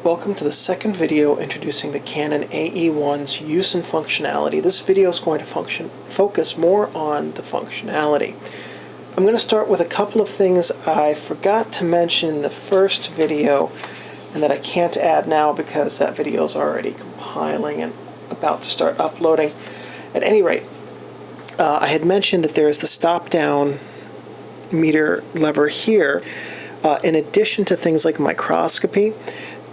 Welcome to the second video introducing the Canon AE-1's use and functionality. This video is going to focus more on the functionality. I'm going to start with a couple of things I forgot to mention in the first video and that I can't add now because that video is already compiling and about to start uploading. At any rate, I had mentioned that there is the stop-down meter lever here. In addition to things like microscopy,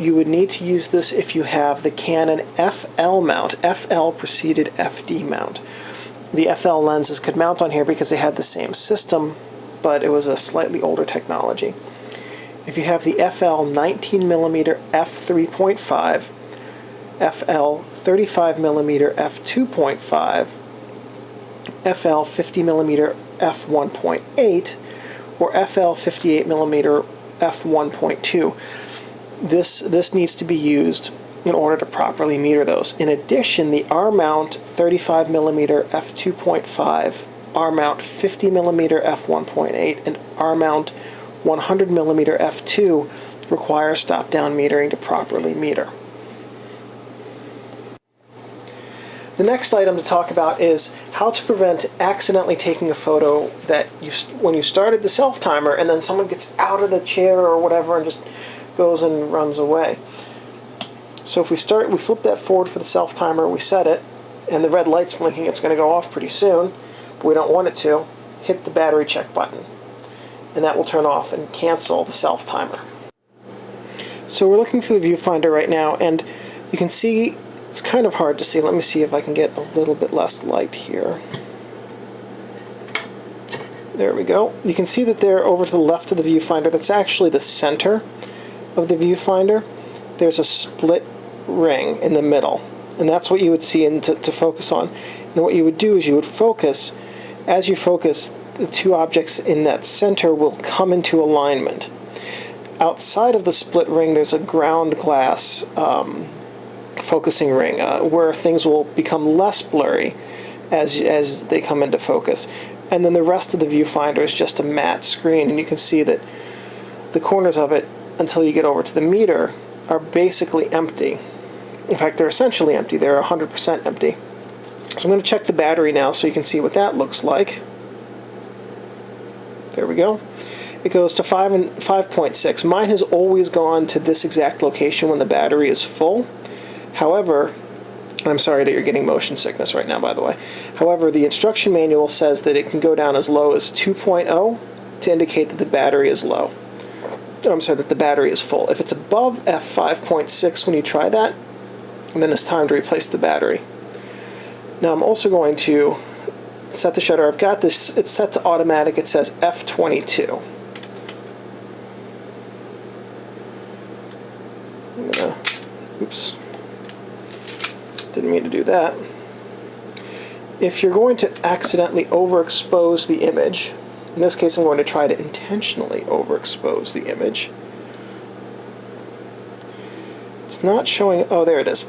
you would need to use this if you have the Canon FL mount. FL preceded FD mount. The FL lenses could mount on here because they had the same system, but it was a slightly older technology. If you have the FL 19mm f3.5, FL 35mm f2.5, FL 50mm f1.8, or FL 58mm f1.2, this needs to be used in order to properly meter those. In addition, the R-mount 35mm f2.5, R-mount 50mm f1.8, and R-mount 100mm f2 require stop-down metering to properly meter. The next item to talk about is how to prevent accidentally taking a photo that when you started the self-timer and then someone gets out of the chair or whatever and just goes and runs away. So if we flip that forward for the self-timer, we set it, and the red light's blinking, it's going to go off pretty soon, but we don't want it to, hit the battery check button, and that will turn off and cancel the self-timer. So we're looking through the viewfinder right now, and you can see it's kind of hard to see. Let me see if I can get a little bit less light here. There we go. You can see that there over to the left of the viewfinder, that's actually the center of the viewfinder. There's a split ring in the middle, and that's what you would see to focus on. And what you would do is you would focus. As you focus, the two objects in that center will come into alignment. Outside of the split ring, there's a ground glass focusing ring where things will become less blurry as they come into focus. And then the rest of the viewfinder is just a matte screen, and you can see that the corners of it, until you get over to the meter, are basically empty. In fact, they're essentially empty. They're 100% empty. So I'm going to check the battery now so you can see what that looks like. There we go. It goes to 5 and 5.6. Mine has always gone to this exact location when the battery is full. However, I'm sorry that you're getting motion sickness right now, by the way. However, the instruction manual says that it can go down as low as 2.0 to indicate that the battery is low. I'm sorry, that the battery is full. If it's above f5.6 when you try that, then it's time to replace the battery. Now I'm also going to set the shutter. I've got this, it's set to automatic. It says f22. I'm gonna, oops, didn't mean to do that. If you're going to accidentally overexpose the image, in this case I'm going to try to intentionally overexpose the image. It's not showing, oh there it is.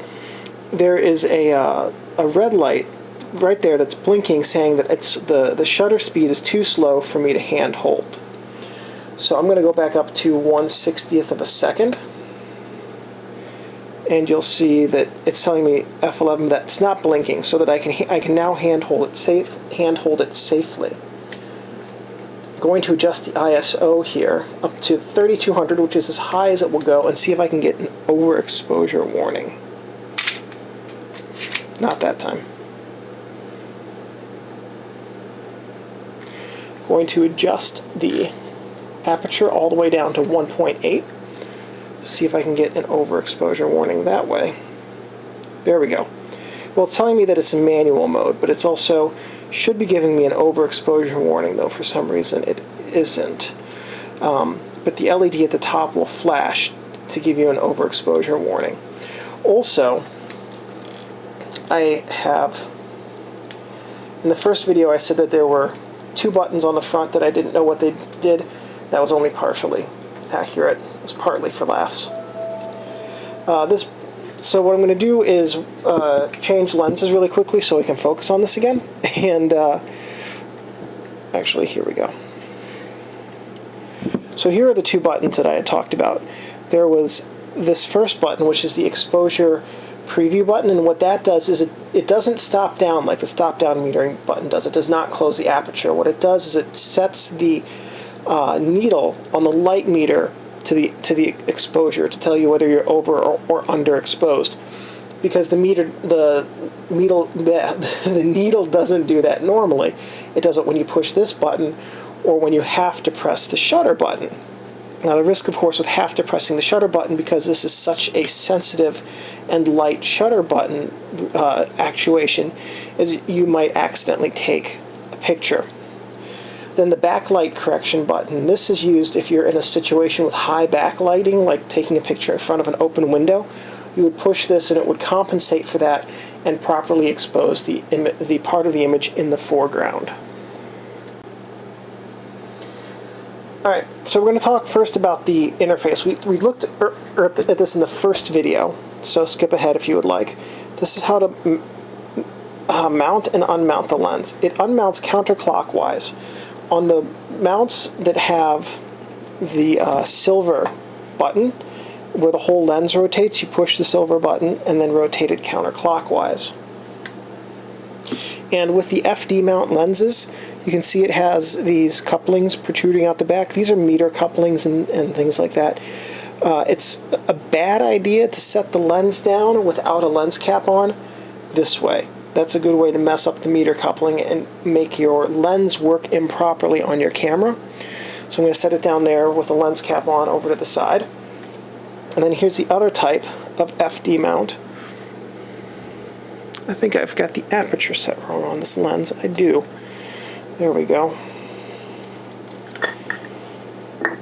There is a red light right there that's blinking saying that it's the shutter speed is too slow for me to hand hold. So I'm going to go back up to 1/60th of a second, and you'll see that it's telling me F11 that it's not blinking, so that I can now hand hold it safely. I'm going to adjust the ISO here up to 3200, which is as high as it will go, and see if I can get an overexposure warning. Not that time. I'm going to adjust the aperture all the way down to 1.8. See if I can get an overexposure warning that way. There we go. Well, it's telling me that it's in manual mode, but it's also should be giving me an overexposure warning, though for some reason it isn't. But the LED at the top will flash to give you an overexposure warning. Also, I have, in the first video I said that there were two buttons on the front that I didn't know what they did. That was only partially accurate. It was partly for laughs. So what I'm going to do is change lenses really quickly so we can focus on this again. And actually, here we go. So here are the two buttons that I had talked about. There was this first button, which is the exposure preview button, and what that does is it doesn't stop down like the stop down metering button does. It does not close the aperture. What it does is it sets the needle on the light meter to the exposure to tell you whether you're over or underexposed. Because the needle doesn't do that normally. It does it when you push this button or when you have to press the shutter button. Now the risk, of course, with have to pressing the shutter button, because this is such a sensitive and light shutter button actuation, is you might accidentally take a picture. Then the backlight correction button. This is used if you're in a situation with high backlighting, like taking a picture in front of an open window. You would push this and it would compensate for that and properly expose the part of the image in the foreground. Alright, so we're going to talk first about the interface. We looked at this in the first video, so skip ahead if you would like. This is how to mount and unmount the lens. It unmounts counterclockwise. On the mounts that have the silver button, where the whole lens rotates, you push the silver button and then rotate it counterclockwise. And with the FD mount lenses, you can see it has these couplings protruding out the back. These are meter couplings and things like that. It's a bad idea to set the lens down without a lens cap on this way. That's a good way to mess up the meter coupling and make your lens work improperly on your camera. So I'm going to set it down there with the lens cap on over to the side. And then here's the other type of FD mount. I think I've got the aperture set wrong on this lens. I do. There we go.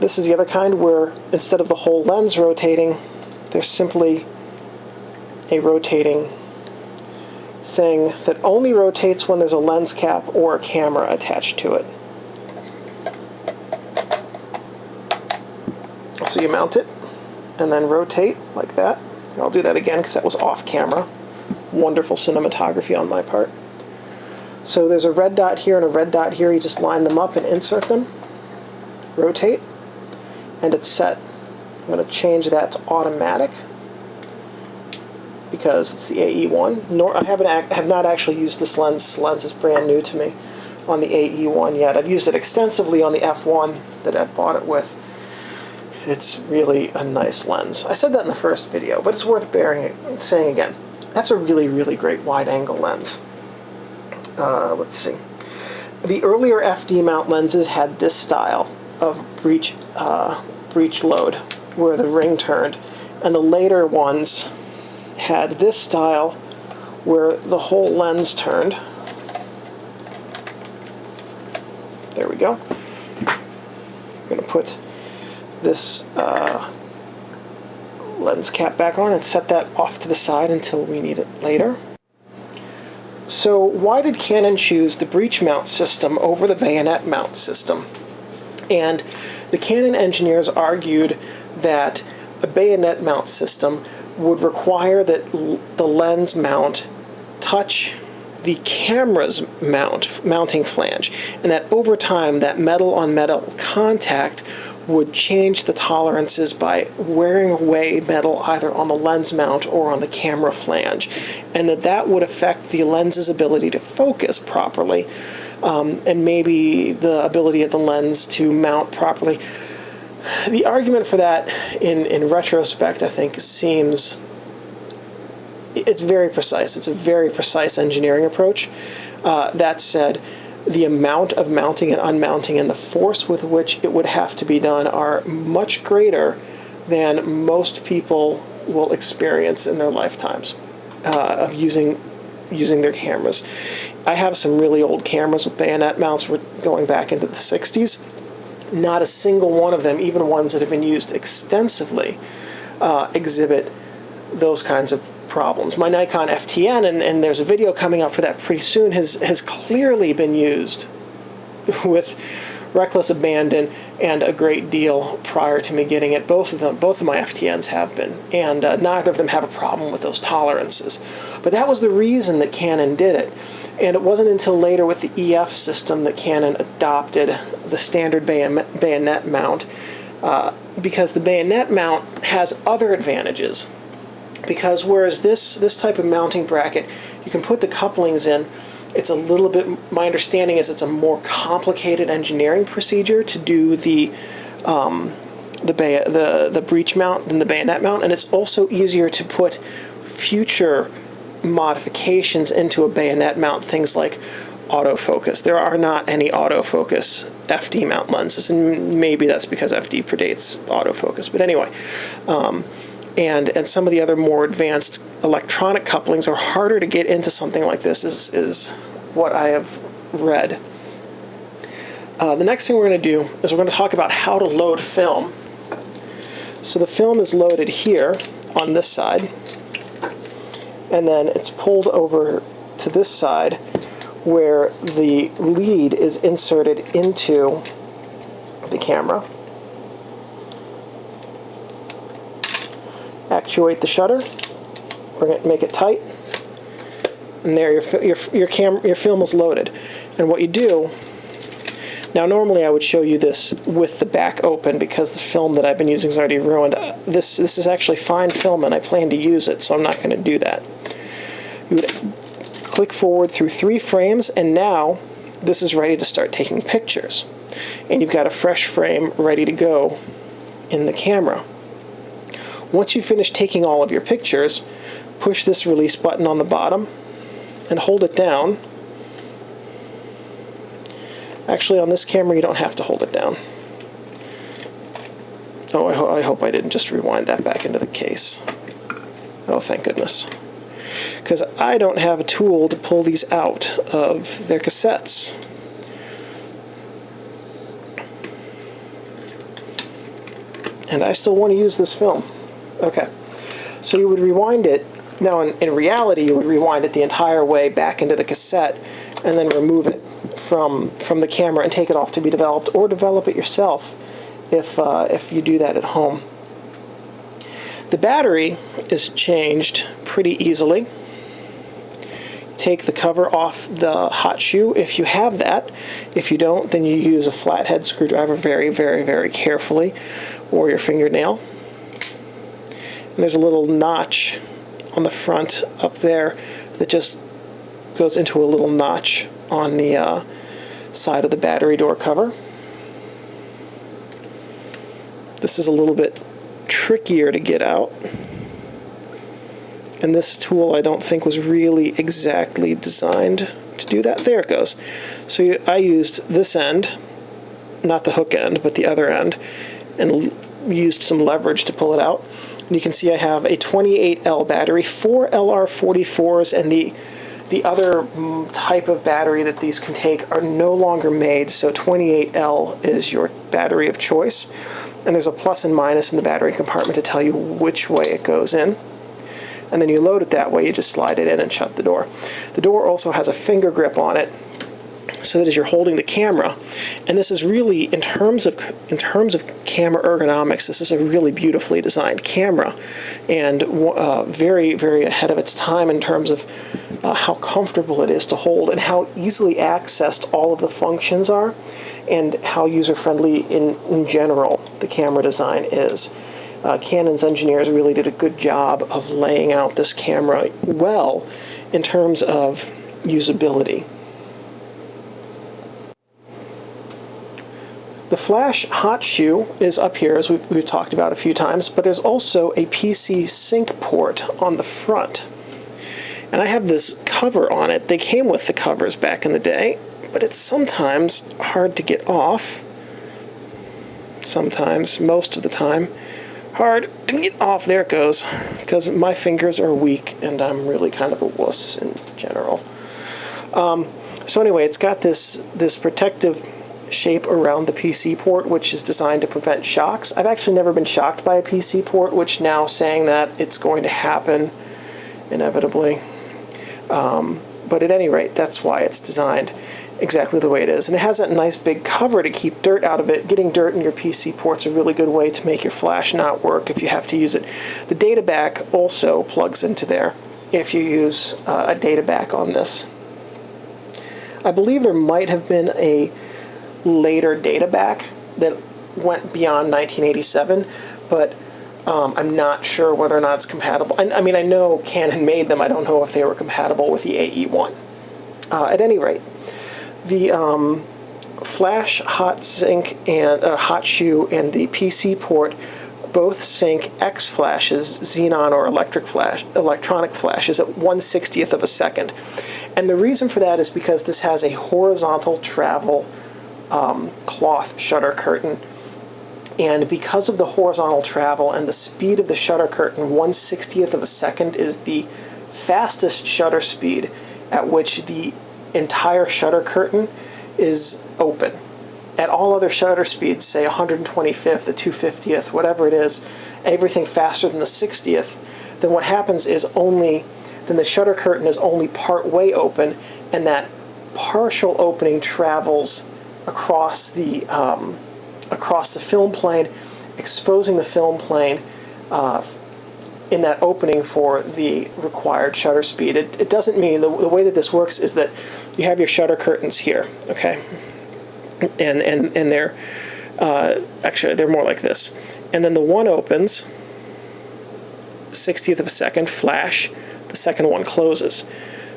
This is the other kind where instead of the whole lens rotating, there's simply a rotating thing that only rotates when there's a lens cap or a camera attached to it. So you mount it and then rotate like that. I'll do that again because that was off camera. Wonderful cinematography on my part. So there's a red dot here and a red dot here. You just line them up and insert them. Rotate. And it's set. I'm going to change that to automatic because it's the AE-1. I have not actually used this lens. This lens is brand new to me on the AE-1 yet. I've used it extensively on the F1 that I've bought it with. It's really a nice lens. I said that in the first video, but it's worth saying again. That's a really, really great wide-angle lens. Let's see. The earlier FD mount lenses had this style of breech load, where the ring turned, and the later ones had this style, where the whole lens turned. There we go. I'm going to put this lens cap back on and set that off to the side until we need it later. So why did Canon choose the breech mount system over the bayonet mount system? And the Canon engineers argued that a bayonet mount system would require that the lens mount touch the camera's mounting flange, and that over time that metal-on-metal contact would change the tolerances by wearing away metal either on the lens mount or on the camera flange, and that would affect the lens's ability to focus properly, and maybe the ability of the lens to mount properly. The argument for that, in retrospect, I think it's very precise. It's a very precise engineering approach. That said, the amount of mounting and unmounting and the force with which it would have to be done are much greater than most people will experience in their lifetimes of using their cameras. I have some really old cameras with bayonet mounts. We're going back into the 60s. Not a single one of them, even ones that have been used extensively, exhibit those kinds of problems. My Nikon FTN, and there's a video coming up for that pretty soon, has clearly been used with reckless abandon and a great deal prior to me getting it. Both of my FTNs have been, and neither of them have a problem with those tolerances. But that was the reason that Canon did it. And it wasn't until later with the EF system that Canon adopted the standard bayonet mount because the bayonet mount has other advantages. Because whereas this type of mounting bracket, you can put the couplings in, it's a little bit, my understanding is it's a more complicated engineering procedure to do the breech mount than the bayonet mount, and it's also easier to put future modifications into a bayonet mount, things like autofocus. There are not any autofocus FD mount lenses, and maybe that's because FD predates autofocus, but anyway. And some of the other more advanced electronic couplings are harder to get into something like this, is what I have read. The next thing we're going to do is we're going to talk about how to load film. So the film is loaded here on this side, and then it's pulled over to this side where the lead is inserted into the camera. Actuate the shutter, bring it, make it tight, and there your film is loaded. And what you do now, normally I would show you this with the back open because the film that I've been using is already ruined. This is actually fine film, and I plan to use it, so I'm not going to do that. You would click forward through 3 frames, and now this is ready to start taking pictures, and you've got a fresh frame ready to go in the camera. Once you finish taking all of your pictures, push this release button on the bottom and hold it down. Actually, on this camera, you don't have to hold it down. Oh, I hope I didn't just rewind that back into the case. Oh, thank goodness. Because I don't have a tool to pull these out of their cassettes. And I still want to use this film. Okay, so you would rewind it. Now, in reality, you would rewind it the entire way back into the cassette and then remove it from the camera and take it off to be developed, or develop it yourself if you do that at home. The battery is changed pretty easily. Take the cover off the hot shoe if you have that. If you don't, then you use a flathead screwdriver very, very, very carefully, or your fingernail. And there's a little notch on the front up there that just goes into a little notch on the side of the battery door cover. This is a little bit trickier to get out, and this tool I don't think was really exactly designed to do that. There it goes. So I used this end, not the hook end, but the other end, and used some leverage to pull it out. And you can see I have a 28L battery, 4 LR44s, and the other type of battery that these can take are no longer made, so 28L is your battery of choice. And there's a plus and minus in the battery compartment to tell you which way it goes in. And then you load it that way, you just slide it in and shut the door. The door also has a finger grip on it, so that as you're holding the camera, and this is really, in terms of camera ergonomics, this is a really beautifully designed camera, and very, very ahead of its time in terms of how comfortable it is to hold and how easily accessed all of the functions are, and how user-friendly in general the camera design is. Canon's engineers really did a good job of laying out this camera well in terms of usability. The flash hot shoe is up here, as we've talked about a few times, but there's also a PC sync port on the front. And I have this cover on it. They came with the covers back in the day, but it's sometimes hard to get off. Sometimes, most of the time, hard to get off. There it goes, because my fingers are weak and I'm really kind of a wuss in general. So anyway, it's got this protective shape around the PC port, which is designed to prevent shocks. I've actually never been shocked by a PC port, which now saying that it's going to happen inevitably. But at any rate, that's why it's designed exactly the way it is. And it has that nice big cover to keep dirt out of it. Getting dirt in your PC port's a really good way to make your flash not work if you have to use it. The data back also plugs into there if you use a data back on this. I believe there might have been a later data back that went beyond 1987, but I'm not sure whether or not it's compatible. I mean, I know Canon made them. I don't know if they were compatible with the AE-1. At any rate, the flash hot sync and hot shoe and the PC port both sync X flashes, xenon or electronic flashes at 1/60th of a second. And the reason for that is because this has a horizontal travel cloth shutter curtain. And because of the horizontal travel and the speed of the shutter curtain, 1/60th of a second is the fastest shutter speed at which the entire shutter curtain is open. At all other shutter speeds, say 125th, the 250th, whatever it is, everything faster than the 60th, then what happens is then the shutter curtain is only part way open, and that partial opening travels across the film plane, exposing the film plane in that opening for the required shutter speed. It doesn't mean, the way that this works is that you have your shutter curtains here, okay? And they're, actually, they're more like this. And then the one opens, 60th of a second, flash, the second one closes.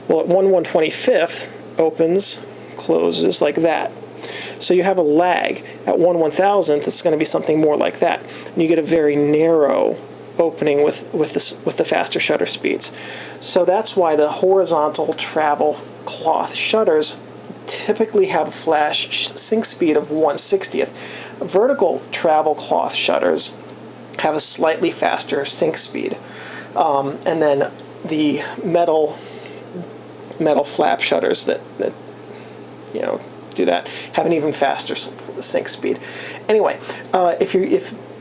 Well, at 1/125th, opens, closes like that. So you have a lag. At 1/1000th, it's going to be something more like that. And you get a very narrow opening with the faster shutter speeds. So that's why the horizontal travel cloth shutters typically have a flash sync speed of 1/60th. Vertical travel cloth shutters have a slightly faster sync speed. And then the metal flap shutters that do that have an even faster sync speed. Anyway,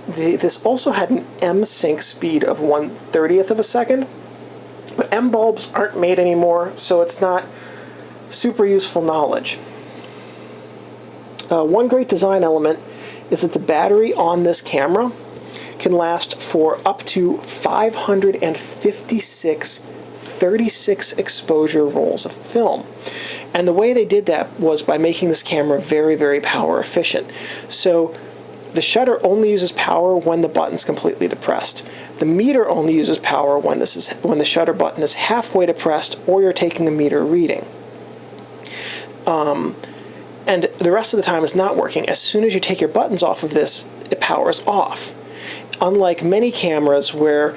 this also had an M sync speed of 1/30th of a second, but M bulbs aren't made anymore, so it's not super useful knowledge. One great design element is that the battery on this camera can last for up to 556 36 exposure rolls of film. And the way they did that was by making this camera very, very power efficient. So the shutter only uses power when the button's completely depressed. The meter only uses power when the shutter button is halfway depressed or you're taking a meter reading. And the rest of the time is not working. As soon as you take your buttons off of this, it powers off. Unlike many cameras where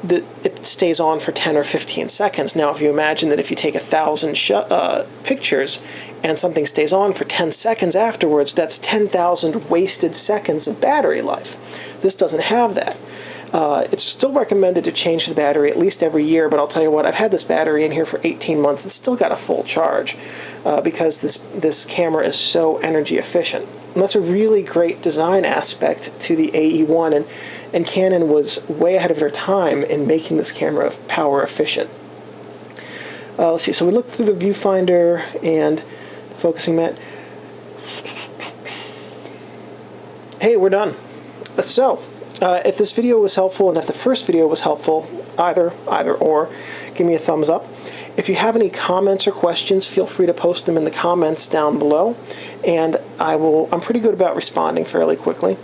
it stays on for 10 or 15 seconds. Now, if you imagine that if you take 1,000 pictures and something stays on for 10 seconds afterwards, that's 10,000 wasted seconds of battery life. This doesn't have that. It's still recommended to change the battery at least every year, but I'll tell you what, I've had this battery in here for 18 months. It's still got a full charge because this camera is so energy efficient. And that's a really great design aspect to the AE-1, and Canon was way ahead of their time in making this camera power efficient. Let's see, so we looked through the viewfinder and the focusing mat. Hey, we're done. So, if this video was helpful, and if the first video was helpful, either or, give me a thumbs up. If you have any comments or questions, feel free to post them in the comments down below, and I'm pretty good about responding fairly quickly.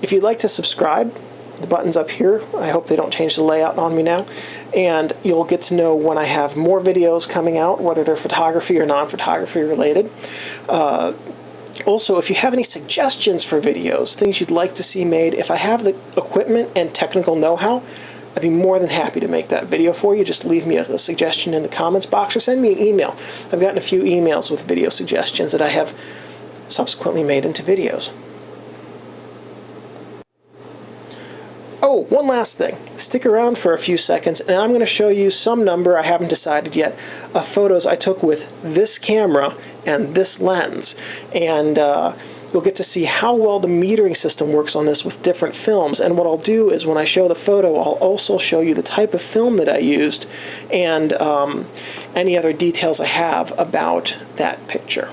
If you'd like to subscribe, the button's up here. I hope they don't change the layout on me now, and you'll get to know when I have more videos coming out, whether they're photography or non-photography related. Also, if you have any suggestions for videos, things you'd like to see made, if I have the equipment and technical know-how, I'd be more than happy to make that video for you. Just leave me a suggestion in the comments box or send me an email. I've gotten a few emails with video suggestions that I have subsequently made into videos. Oh, one last thing. Stick around for a few seconds, and I'm going to show you some number, I haven't decided yet, of photos I took with this camera and this lens. And you'll get to see how well the metering system works on this with different films. And what I'll do is when I show the photo, I'll also show you the type of film that I used and any other details I have about that picture.